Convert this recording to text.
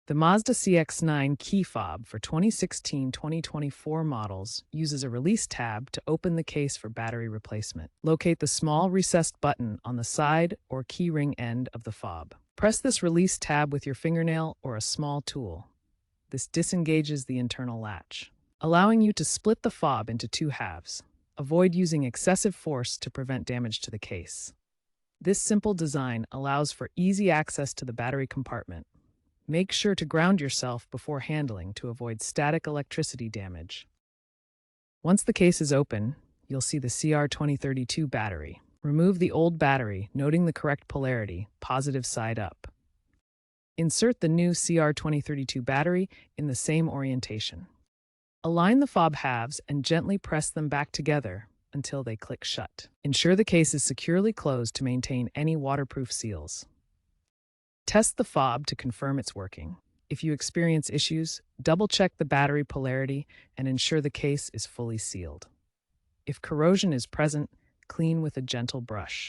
The Mazda CX-9 key fob for 2016-2024 models uses a release tab to open the case for battery replacement. Locate the small recessed button on the side or keyring end of the fob. Press this release tab with your fingernail or a small tool. This disengages the internal latch, allowing you to split the fob into two halves. Avoid using excessive force to prevent damage to the case. This simple design allows for easy access to the battery compartment. Make sure to ground yourself before handling to avoid static electricity damage. Once the case is open, you'll see the CR2032 battery. Remove the old battery, noting the correct polarity, positive side up. Insert the new CR2032 battery in the same orientation. Align the fob halves and gently press them back together until they click shut. Ensure the case is securely closed to maintain any waterproof seals. Test the fob to confirm it's working. If you experience issues, double-check the battery polarity and ensure the case is fully sealed. If corrosion is present, clean with a gentle brush.